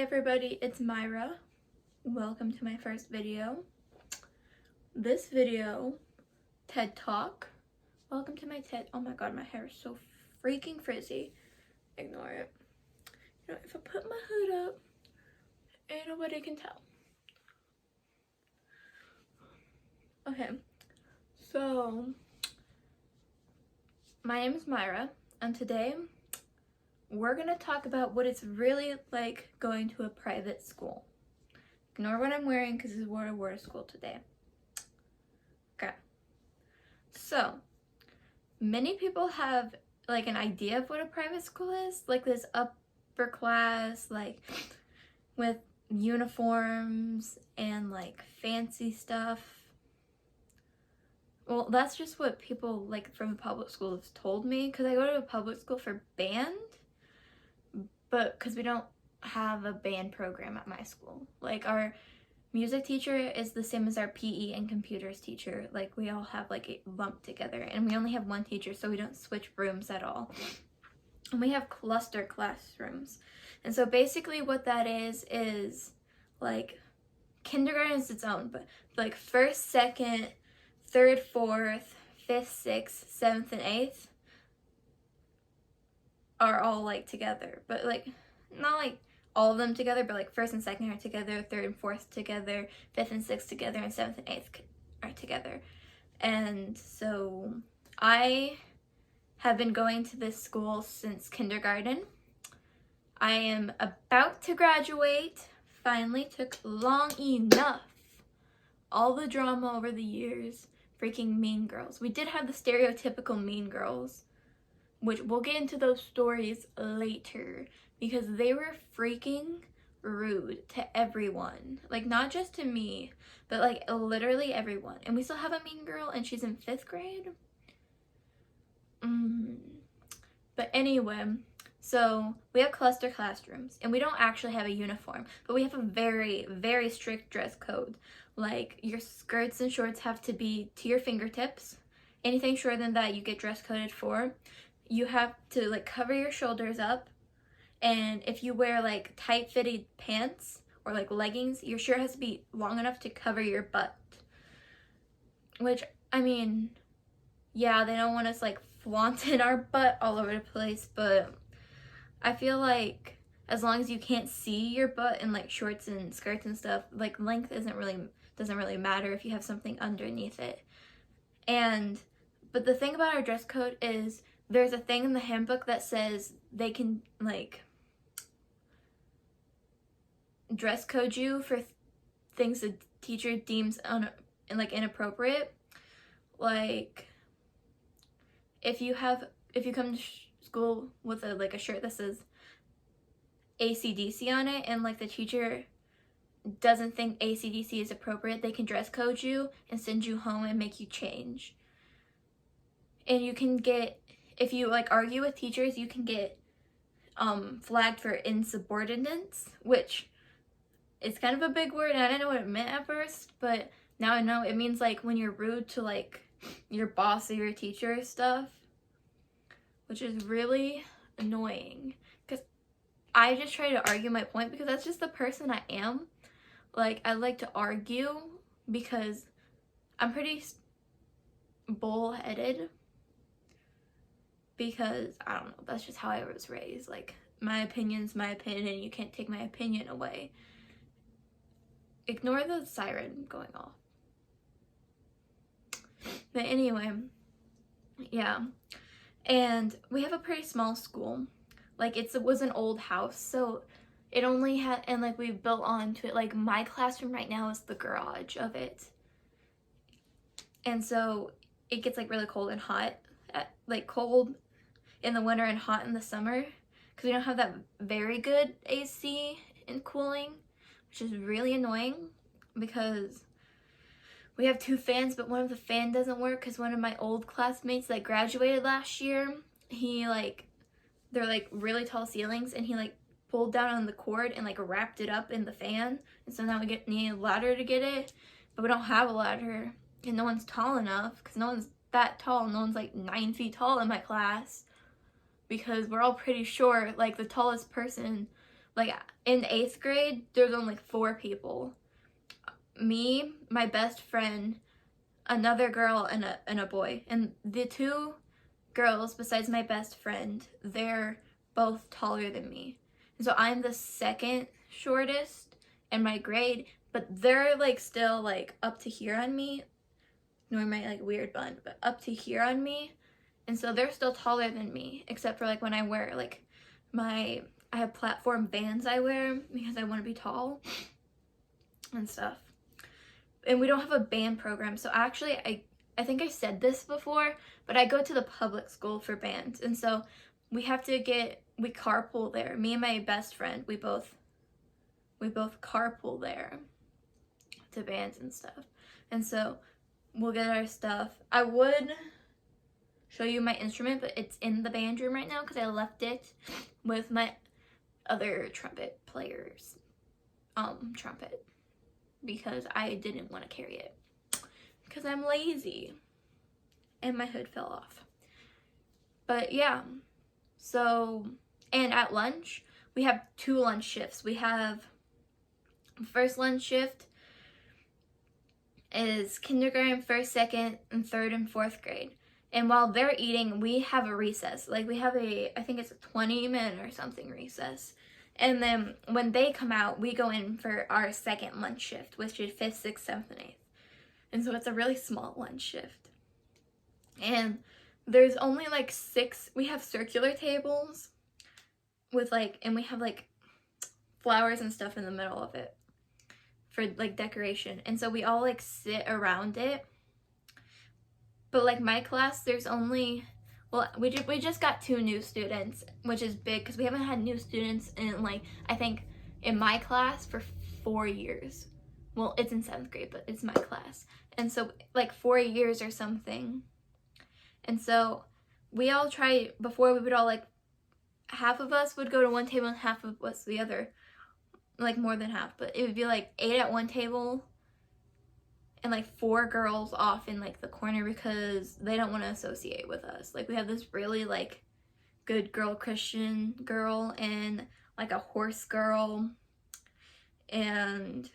Hey everybody, it's Myra. Welcome to my first video. This video, TED Talk. Welcome to my TED. Oh my god, my hair is so freaking frizzy. Ignore it. You know, if I put my hood up, ain't nobody can tell. Okay, so my name is Myra, and today we're gonna talk about what it's really like going to a private school. Ignore what I'm wearing because this is what I wore to school today. Okay. So, many people have like an idea of what a private school is, like this upper class, like with uniforms and like fancy stuff. Well, that's just what people like from the public school have told me, because I go to a public school for band, but because we don't have a band program at my school. Like our music teacher is the same as our PE and computers teacher. Like we all have like it lumped together, and we only have one teacher, so we don't switch rooms at all. And we have cluster classrooms. And so basically what that is like kindergarten is its own, but like first, second, third, fourth, fifth, sixth, seventh, and eighth are all like together, but like not like all of them together, but like first and second are together, third and fourth together, fifth and sixth together, and seventh and eighth are together. And so I have been going to this school since kindergarten. I am about to graduate. Finally, took long enough. All the drama over the years. Freaking Mean Girls. We did have the stereotypical Mean Girls, which we'll get into those stories later, because they were freaking rude to everyone. Like, not just to me, but like literally everyone. And we still have a mean girl, and she's in 5th grade. But anyway, so we have cluster classrooms, and we don't actually have a uniform, but we have a very, very strict dress code. Like, your skirts and shorts have to be to your fingertips. Anything shorter than that, you get dress coded for. You have to like cover your shoulders up, and if you wear like tight fitted pants or like leggings, your shirt has to be long enough to cover your butt. Which, I mean, yeah, they don't want us like flaunting our butt all over the place, but I feel like as long as you can't see your butt in like shorts and skirts and stuff, like length doesn't really matter if you have something underneath it. But the thing about our dress code is there's a thing in the handbook that says they can like dress code you for things the teacher deems inappropriate. Like if you come to school with a shirt that says AC/DC on it, and like the teacher doesn't think AC/DC is appropriate, they can dress code you and send you home and make you change. And you can get, if you like argue with teachers, you can get flagged for insubordinance, which is kind of a big word, and I didn't know what it meant at first, but now I know it means like when you're rude to like your boss or your teacher or stuff, which is really annoying because I just try to argue my point because that's just the person I am. Like, I like to argue because I'm pretty bullheaded, because I don't know, that's just how I was raised. Like, my opinion's my opinion, and you can't take my opinion away. Ignore the siren going off. But anyway, yeah. And we have a pretty small school. Like, it was an old house, so it only had, and like we built onto it. Like, my classroom right now is the garage of it. And so it gets like really cold and hot, like cold in the winter and hot in the summer, because we don't have that very good AC and cooling, which is really annoying because we have 2 fans, but one of the fan doesn't work because one of my old classmates that graduated last year, they're like really tall ceilings, and he like pulled down on the cord and like wrapped it up in the fan, and so now we need a ladder to get it, but we don't have a ladder, and no one's tall enough because no one's that tall. No one's like 9 feet tall in my class, because we're all pretty short. Like, the tallest person Like in 8th grade, there's only 4 people. Me, my best friend, another girl, and a boy. And the 2 girls besides my best friend, they're both taller than me. And so I'm the second shortest in my grade, but they're like still like up to here on me. Nor my like weird bun, but up to here on me. And so they're still taller than me, except for like when I wear like I have platform Vans I wear because I want to be tall and stuff. And we don't have a band program. So actually I think I said this before, but I go to the public school for bands. And so we carpool there. Me and my best friend, we both carpool there to bands and stuff. And so we'll get our stuff. I would show you my instrument, but it's in the band room right now because I left it with my other trumpet player's trumpet because I didn't want to carry it because I'm lazy and my hood fell off. But yeah, so, and at lunch we have 2 lunch shifts. We have first lunch shift is kindergarten, 1st, 2nd, and 3rd and 4th grade. And while they're eating, we have a recess. Like we have I think it's a 20-minute or something recess. And then when they come out, we go in for our 2nd lunch shift, which is 5th, 6th, 7th, and 8th. And so it's a really small lunch shift. And there's only like 6, we have circular tables with like, and we have like flowers and stuff in the middle of it for like decoration. And so we all like sit around it. But like my class, there's only, well, we just got 2 new students, which is big because we haven't had new students in like, I think in my class for 4 years. Well, it's in 7th grade, but it's my class. And so like 4 years or something. And so we all try, before we would all like, half of us would go to one table and half of us the other. Like more than half, but it would be like 8 at one table and like 4 girls off in like the corner because they don't want to associate with us. Like we have this really like good girl, Christian girl, and like a horse girl, and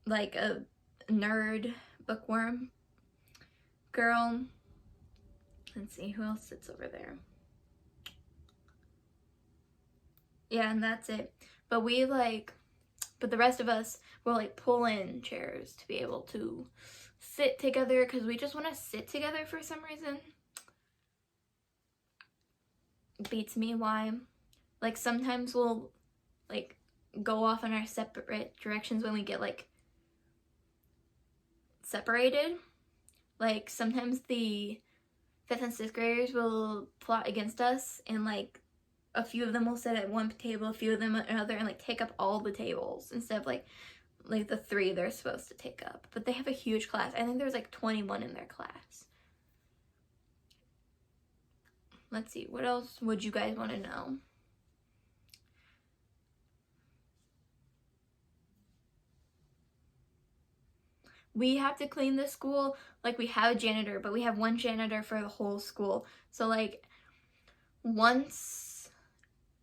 like a nerd bookworm girl. Let's see who else sits over there. Yeah, and that's it. But but the rest of us will like pull in chairs to be able to sit together because we just want to sit together for some reason. It beats me why. Like sometimes we'll like go off in our separate directions when we get like separated. Like sometimes the 5th and 6th graders will plot against us and like a few of them will sit at one table, a few of them at another, and like take up all the tables instead of like the 3 they're supposed to take up. But they have a huge class. I think there's like 21 in their class. Let's see, what else would you guys want to know? We have to clean the school. Like we have a janitor, but we have 1 janitor for the whole school. So like once,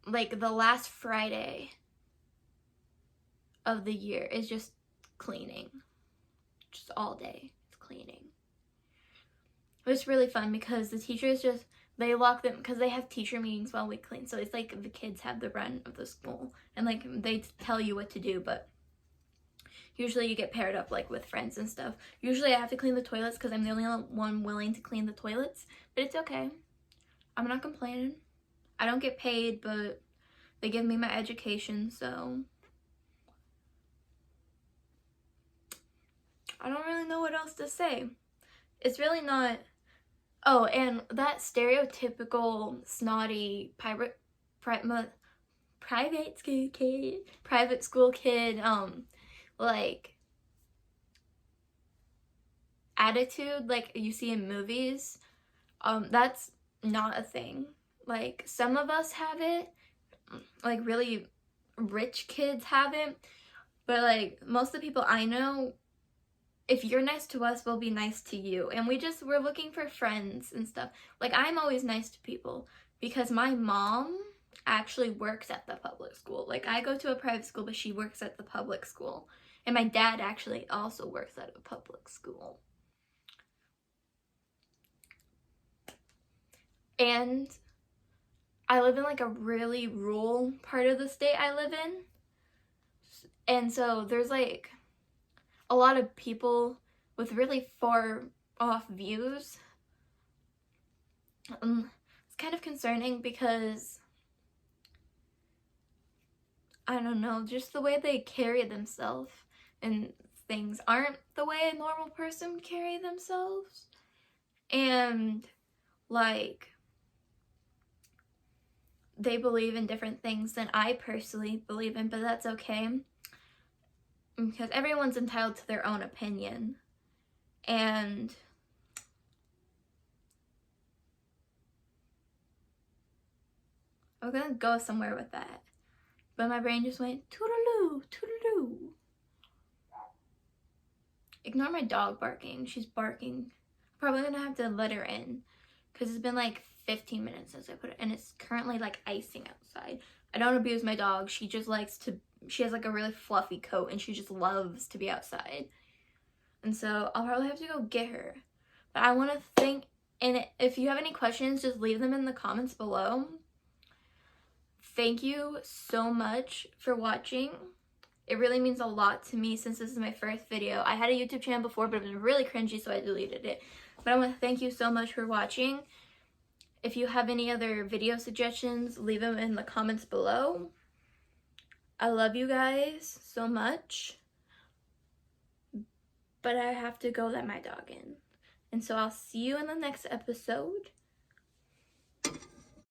like the last Friday of the year is just cleaning. Just all day, it's cleaning. It's really fun because the teachers they lock them because they have teacher meetings while we clean. So it's like the kids have the run of the school and like they tell you what to do, but usually you get paired up like with friends and stuff. Usually I have to clean the toilets because I'm the only one willing to clean the toilets, but it's okay. I'm not complaining. I don't get paid, but they give me my education, so I don't really know what else to say. It's really not. Oh, and that stereotypical snotty private school kid like attitude like you see in movies, that's not a thing. Like some of us have it, like really rich kids have it, but like most of the people I know, if you're nice to us, we'll be nice to you. And we're looking for friends and stuff. Like I'm always nice to people because my mom actually works at the public school. Like, I go to a private school, but she works at the public school. And my dad actually also works at a public school. And I live in like a really rural part of the state I live in. And so there's like a lot of people with really far off views. It's kind of concerning because, I don't know, just the way they carry themselves and things aren't the way a normal person would carry themselves. And like, they believe in different things than I personally believe in, but that's okay, because everyone's entitled to their own opinion. And I was gonna go somewhere with that, but my brain just went toodaloo, toodaloo. Ignore my dog barking. She's barking. Probably gonna have to let her in because it's been like 15 minutes since I put it, and it's currently like icing outside. I don't abuse my dog. She just likes to, she has like a really fluffy coat and she just loves to be outside. And so I'll probably have to go get her. But I want to thank, and if you have any questions, just leave them in the comments below. Thank you so much for watching. It really means a lot to me since this is my first video. I had a YouTube channel before, but it was really cringy, so I deleted it. But I want to thank you so much for watching. If you have any other video suggestions, leave them in the comments below. I love you guys so much. But I have to go let my dog in. And so I'll see you in the next episode.